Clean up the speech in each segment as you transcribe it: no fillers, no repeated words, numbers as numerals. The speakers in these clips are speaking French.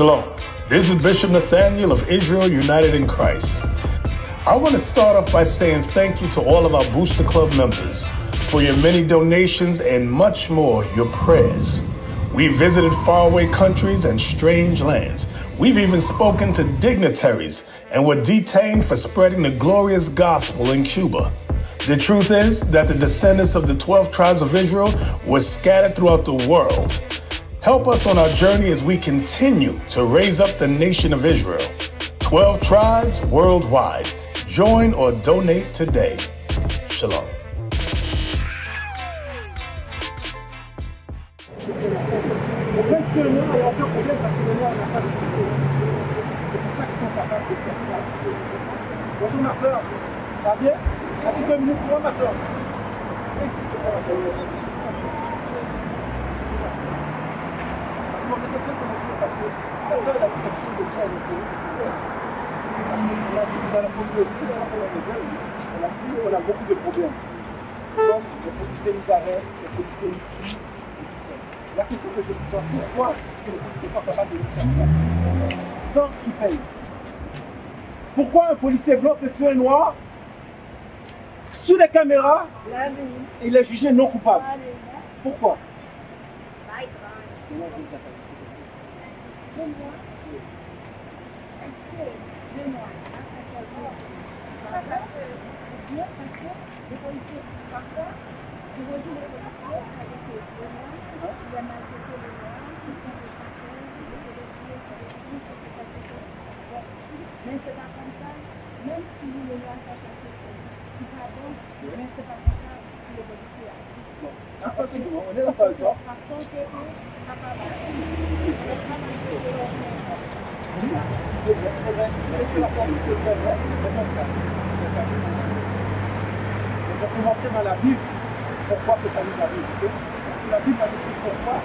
Shalom. This is Bishop Nathaniel of Israel United in Christ. I want to start off by saying thank you to all of our Booster Club members for your many donations and much more, your prayers. We visited faraway countries and strange lands. We've even spoken to dignitaries and were detained for spreading the glorious gospel in Cuba. The truth is that the descendants of the 12 tribes of Israel were scattered throughout the world. Help us on our journey as we continue to raise up the nation of Israel. 12 tribes worldwide. Join or donate today. Shalom. Bonjour ma soeur, ça va bien? Un petit 2 minutes pour moi ma soeur. Parce qu'on était très connectés, parce que la soeur elle a dit quelque chose de très intéressant. Parce qu'elle a dit que dans la communauté, elle a dit qu'on a beaucoup de problèmes. Comme les policiers nous arrêtent, les policiers nous tuent et tout ça. La question que je vous pose, pourquoi les policiers sont capables de nous faire ça sans qu'ils payent? Pourquoi un policier blanc peut tuer un noir sous les caméras et il est jugé non coupable? Pourquoi? Mais c'est pas comme ça, même si le noir fait quelque chose, il pardon, mais c'est pas comme ça que le policier agit. On est d'accord avec toi. Façon que ça va C'est vrai. Est-ce que la sortie c'est vrai? Mais je vais te montrer dans la Bible pourquoi que ça nous arrive. Parce que la Bible va nous dire pourquoi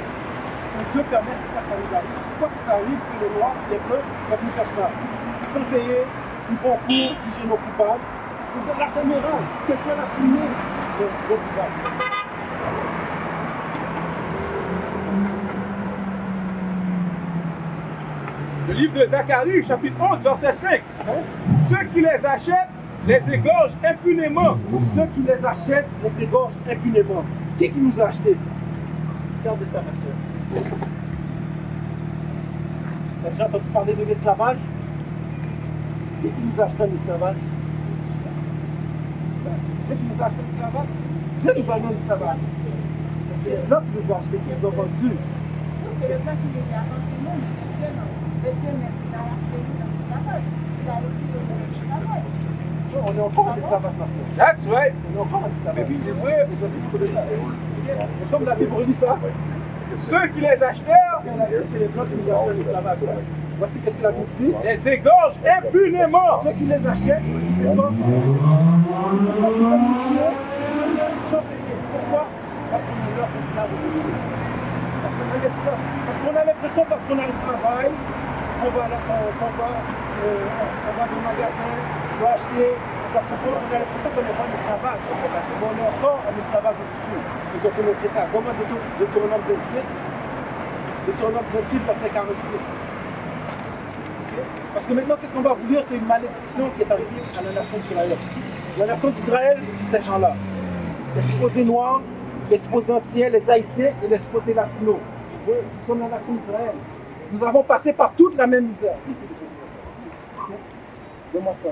Dieu permet que ça nous arrive. Pourquoi que ça arrive que les noirs, les bleus peuvent nous faire ça? Sans payer, ils vont pour juger nos coupables. C'est de la caméra. Quelqu'un a filmé nos coupables. Le livre de Zacharie, chapitre 11, verset 5. Ceux qui les achètent les égorgent impunément. Ceux qui les achètent les égorgent impunément. Qui nous a achetés? Regardez ça, ma soeur. T'as déjà entendu parler de l'esclavage? Qui nous a acheté l'esclavage? C'est qui nous a acheté l'esclavage? Dieu nous a donné l'esclavage. C'est l'autre qui nous a acheté, qui nous a vendu. C'est le peuple qui les a vendu, non, Dieu non. Le Dieu même, il a acheté nous dans l'esclavage. Il a retiré de l'esclavage. On est encore en esclavage, ma soeur. That's right. On est encore en esclavage. Mais vrai. Et comme la Bible dit ça, Ceux qui les achetèrent c'est les blancs qui nous ont acheté l'esclavage. Voici qu'est-ce que la Bible dit. les égorgent impunément. Ceux qui les achètent, c'est pas sans payer. Pourquoi? Parce qu'on est leurs esclaves aujourd'hui. Parce qu'on a l'impression, parce qu'on a le travail, on va dans le magasin, je vais acheter quoi que ce soit, on a l'impression qu'on n'est pas en esclavage. On est encore en esclavage aujourd'hui. Et je vais te montrer ça. Comment Deutéronome 28, verset 46. Parce que maintenant, qu'est-ce qu'on va vous lire? C'est une malédiction qui est arrivée à la nation d'Israël. La nation d'Israël, c'est ces gens-là. Les supposés noirs, les supposés antillais, les haïtiens et les supposés latinos. Oui, nous sommes la nation d'Israël. Nous avons passé par toute la même misère. Donne-moi ça.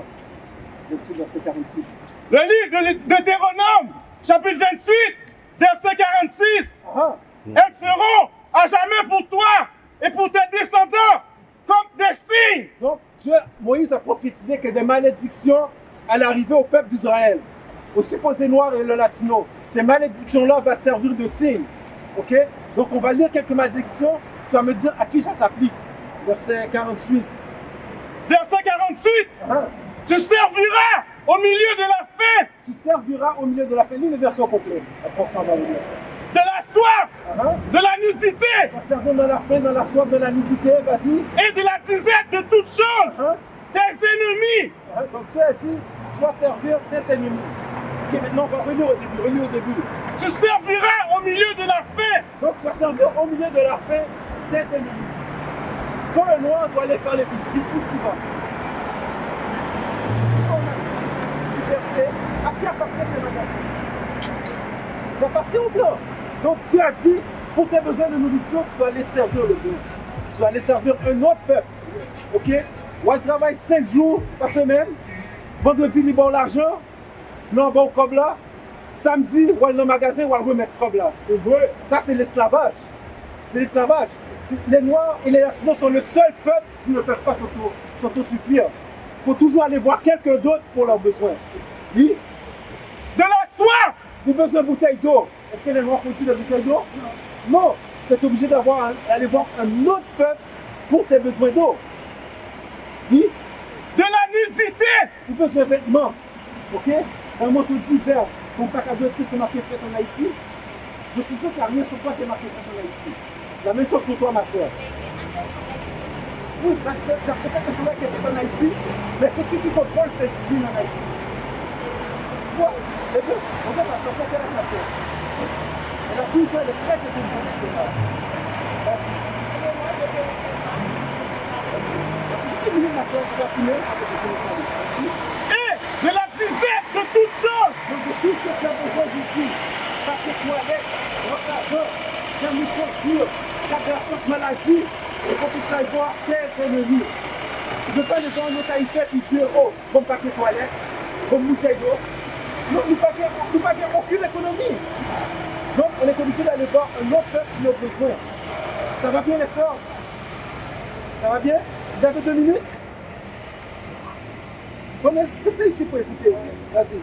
Verset 46. Le livre de Deutéronome, chapitre 28, verset 46. Elles seront à jamais pour toi et pour tes descendants comme des signes. Donc, Moïse a prophétisé que des malédictions allaient arriver au peuple d'Israël, aux supposés noirs et le latino. Ces malédictions-là vont servir de signes. Ok? Donc, on va lire quelques malédictions. Tu vas me dire à qui ça s'applique. Verset 48. Verset 48. Tu serviras au milieu de la faim. Tu serviras au milieu de la faim. Lis une version complète. Après, ça va venir. De la soif, de la nudité. Tu vas servir dans la faim, dans la soif, de la nudité. Vas-y. Et de la disette de toutes choses. Tes ennemis. Donc tu as dit, tu vas servir tes ennemis. Ok, maintenant on va relire au début. Tu serviras au milieu de la faim. Donc tu vas servir au milieu de la faim tes ennemis. Quand le noir doit aller faire l'épicerie, où tu vas? On a superfait. À qui appartient ces magasins? Ça appartient au blanc. Donc tu as dit, pour tes besoins de nourriture, tu dois aller servir le blanc. Tu vas aller servir un autre peuple. Ok? Ou elle travaille 5 jours par semaine. Vendredi, il bon l'argent. Non, bon, comme là. Samedi, ou elle dans le magasin, ou elle remet comme là. Ça, c'est l'esclavage. C'est l'esclavage. Les Noirs et les Latinos sont le seul peuple qui ne peuvent pas s'autosuffire. Il faut toujours aller voir quelqu'un d'autre pour leurs besoins. Oui? De la soif! Vous avez besoin de bouteilles d'eau. Est-ce que les Noirs produisent des bouteilles d'eau? Non. Tu es obligé d'aller voir un autre peuple pour tes besoins d'eau. Oui? De la nudité! Vous avez besoin de vêtements. Ok? Un manteau d'hiver. Ton sac à dos, est-ce que c'est marqué fait en Haïti? Je suis sûr qu'il n'y a rien sur toi qui est marqué fait en Haïti. La même chose pour toi, ma soeur. Oui, peut-être que c'est là qui est fait en Haïti, mais c'est qui contrôle ces usines en Haïti? Tu vois? Les deux, on va pas sortir avec ma soeur. Elle a 12 ans, elle est très intelligente, c'est là. Merci. Je suis venu, ma soeur, tu vas finir avec ce téléphone. Et de la disette de toutes choses! Donc, de tout ce que tu as besoin d'ici, papier toilette, brosse à dents, thermocure, carte d'assurance maladie, il faut que tu ailles voir tes ennemis. Tu ne peux pas les voir en Haïti et dire, oh, comme papier toilette, comme bouteille d'eau. Non, nous n'avons pas aucune économie. Donc, on est obligé d'aller voir un autre peuple qui a besoin. Ça va bien, les sœurs? Ça va bien? Vous avez 2 minutes? Restez ici pour écouter. Vas-y.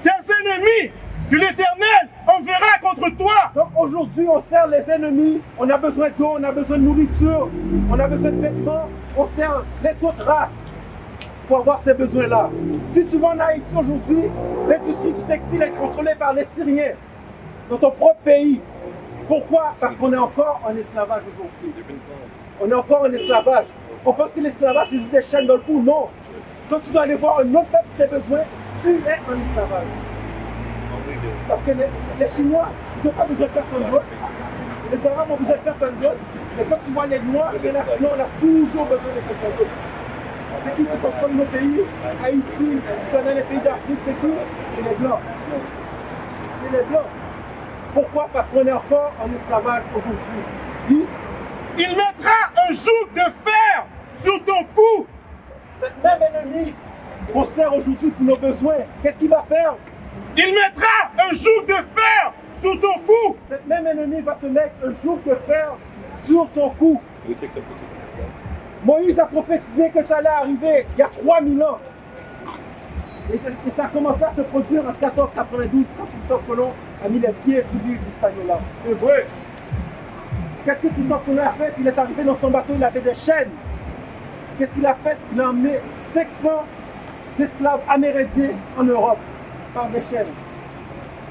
Tes ennemis de l'Éternel enverra contre toi. Donc aujourd'hui, on sert les ennemis, on a besoin d'eau, on a besoin de nourriture, on a besoin de vêtements, on sert les autres races pour avoir ces besoins-là. Si tu vas en Haïti aujourd'hui, l'industrie du textile est contrôlée par les Syriens dans ton propre pays. Pourquoi? Parce qu'on est encore en esclavage aujourd'hui. On est encore en esclavage. On pense que l'esclavage, c'est juste des chaînes dans le cou. Non. Quand tu dois aller voir un autre peuple qui a besoin, tu es en esclavage. Parce que les Chinois, ils n'ont pas besoin de personne d'autre. Les Arabes ont besoin de personne d'autre. Mais quand tu vois les Noirs et les Nations, on a toujours besoin de quelqu'un d'autre. C'est qui contrôle nos pays? Haïti, c'est dans les pays d'Afrique, c'est qui? C'est les Blancs. C'est les Blancs. Pourquoi? Parce qu'on est encore en esclavage aujourd'hui. Oui? Il mettra un joug de fer sur ton cou. Cette même ennemi qu'on sert aujourd'hui pour nos besoins, qu'est-ce qu'il va faire? Il mettra un joug de fer sur ton cou. Cette même ennemi va te mettre un joug de fer sur ton cou. Moïse a prophétisé que ça allait arriver il y a 3000 ans. Et ça a commencé à se produire en 1492 quand Christophe Colomb a mis les pieds sur l'île d'Hispaniola. C'est vrai. Qu'est-ce que Christophe Colomb a fait? Il est arrivé dans son bateau, il avait des chaînes. Qu'est-ce qu'il a fait? Il a emmené 500 esclaves amérindiens en Europe par des chaînes.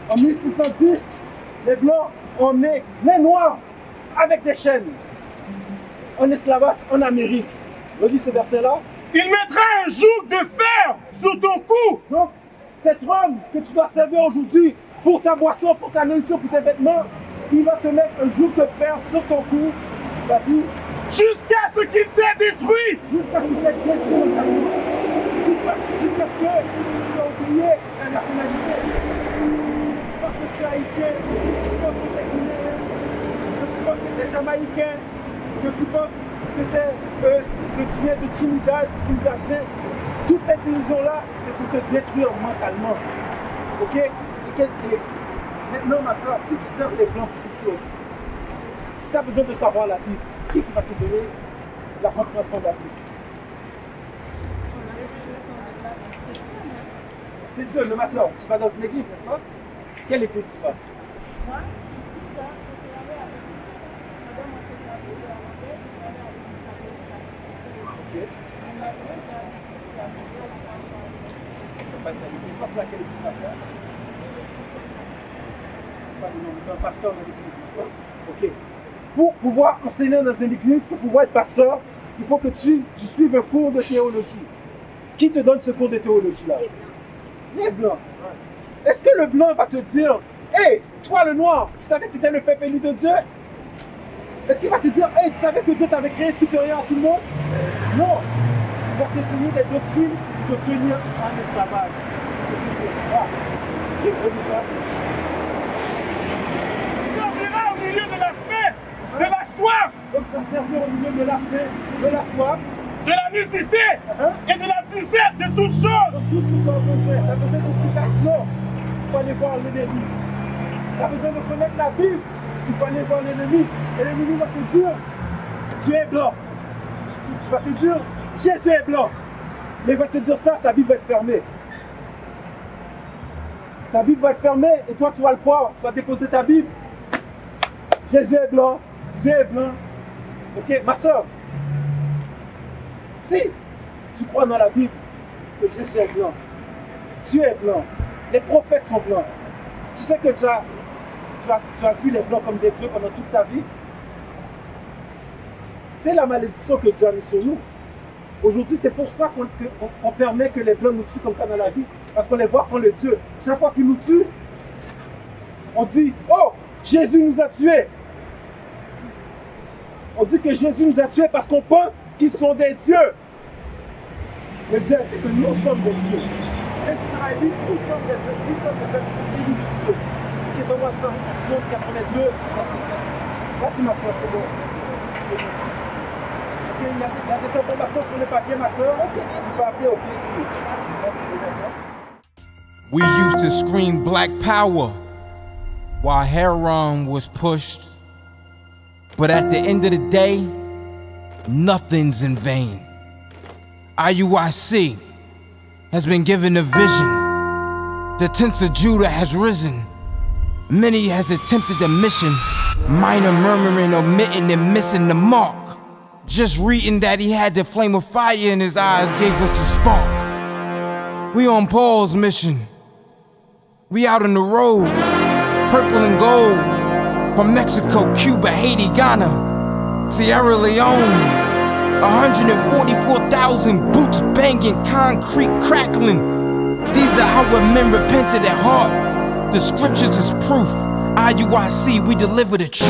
En 1610, les Blancs ont emmené les Noirs avec des chaînes en esclavage en Amérique. Relis ce verset-là. Il mettra un joug de fer sur ton cou. Donc, cet homme que tu dois servir aujourd'hui pour ta boisson, pour ta nourriture, pour tes vêtements, il va te mettre un joug de fer sur ton cou. Vas-y. Jusqu'à ce qu'il t'ait détruit. Jusqu'à ce qu'il t'ait détruit mentalement. Jusqu'à ce que tu as oublié ta nationalité. Tu penses que tu es haïtien, tu penses que tu es guinéen, tu penses que tu es jamaïcain, que tu penses que tu viens de Trinidad, Trinidadien. Toute cette illusion-là, c'est pour te détruire mentalement. Ok? Et maintenant, ma soeur, si tu sers les Blancs pour toute chose, si tu as besoin de savoir la Bible, qui va te donner la compréhension de la Bible? C'est Dieu, mais ma soeur, tu vas dans une église, n'est-ce pas? Quelle église tu vas? Moi, ici, ça, je travaille avec madame, moi, je travaille avec Ok. Tu vas à quelle église, ma soeur? C'est pas le nom d'un pasteur dans l'église, n'est-ce pas? Ok. Pour pouvoir enseigner dans une église, pour pouvoir être pasteur, il faut que tu suives un cours de théologie. Qui te donne ce cours de théologie-là? Les Blancs. Est-ce que le Blanc va te dire, hé, toi le Noir, tu savais que tu étais le peuple élu de Dieu? Est-ce qu'il va te dire, hey, tu savais que Dieu t'avait créé supérieur à tout le monde? Non. Il va t'enseigner des doctrines de tenir en esclavage. Ah, j'ai connu ça. Servira au milieu de la faim, de la soif, Donc ça servir au milieu de la faim, de la soif, de la nudité et de la disette de toutes choses. donc tout ce que tu as besoin. Tu as besoin d'éducation, il faut aller voir l'ennemi. Tu as besoin de connaître la Bible, il faut aller voir l'ennemi. Et l'ennemi va te dire, Dieu est blanc. Il va te dire, Jésus est blanc. Mais il va te dire ça, sa Bible va être fermée. Sa Bible va être fermée et toi tu vas le croire. Tu vas déposer ta Bible. Jésus est blanc, Dieu est blanc. Ok, ma soeur, si tu crois dans la Bible que Jésus est blanc, Dieu est blanc, les prophètes sont blancs, tu sais que tu as vu les blancs comme des dieux pendant toute ta vie. C'est la malédiction que Dieu a mis sur nous. Aujourd'hui, c'est pour ça qu'on permet que les blancs nous tuent comme ça dans la vie. Parce qu'on les voit comme les dieux. Chaque fois qu'ils nous tuent, on dit, oh, Jésus nous a tués. On dit que Jésus nous a tués parce qu'on pense qu'ils sont des dieux. Le Dieu a dit que nous sommes des dieux. Les Israélites, nous sommes des dieux. Nous sommes des dieux. Qui est dans moi, Somme 82, verset 7. Voici ma soeur, c'est bon. Ok, il y a des informations sur le papier, ma soeur. Du papier, ok. Merci, merci. We used to scream black power while Heron was pushed. But at the end of the day, nothing's in vain. IUIC has been given a vision. The tents of Judah has risen. Many has attempted the mission. Minor murmuring, omitting, and missing the mark. Just reading that he had the flame of fire in his eyes gave us the spark. We on Paul's mission. We out on the road, purple and gold. From Mexico, Cuba, Haiti, Ghana, Sierra Leone. 144,000 boots banging, concrete crackling. These are our men repented at heart. The scriptures is proof. IUIC, we deliver the truth.